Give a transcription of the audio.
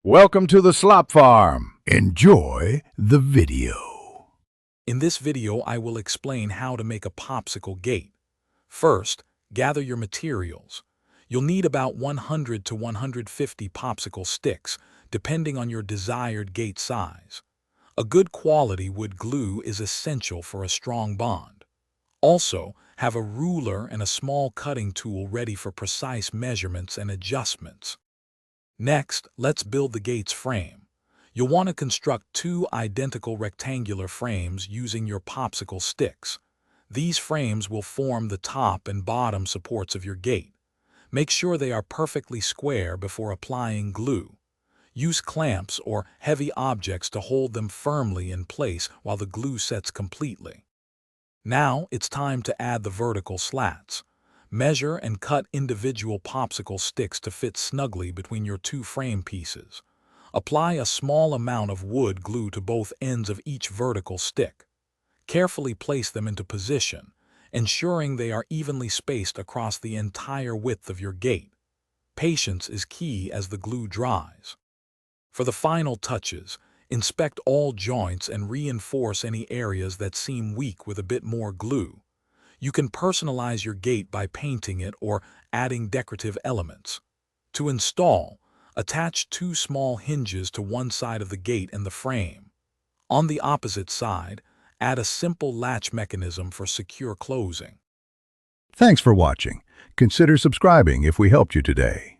Welcome to the Slop Farm. Enjoy the video. In this video, I will explain how to make a popsicle gate. First, gather your materials. You'll need about 100 to 150 popsicle sticks, depending on your desired gate size. A good quality wood glue is essential for a strong bond. Also, have a ruler and a small cutting tool ready for precise measurements and adjustments. Next, let's build the gate's frame. You'll want to construct two identical rectangular frames using your popsicle sticks. These frames will form the top and bottom supports of your gate. Make sure they are perfectly square before applying glue. Use clamps or heavy objects to hold them firmly in place while the glue sets completely. Now it's time to add the vertical slats. Measure and cut individual popsicle sticks to fit snugly between your two frame pieces. Apply a small amount of wood glue to both ends of each vertical stick. Carefully place them into position, ensuring they are evenly spaced across the entire width of your gate. Patience is key as the glue dries. For the final touches, inspect all joints and reinforce any areas that seem weak with a bit more glue. You can personalize your gate by painting it or adding decorative elements. To install, attach two small hinges to one side of the gate and the frame. On the opposite side, add a simple latch mechanism for secure closing. Thanks for watching. Consider subscribing if we helped you today.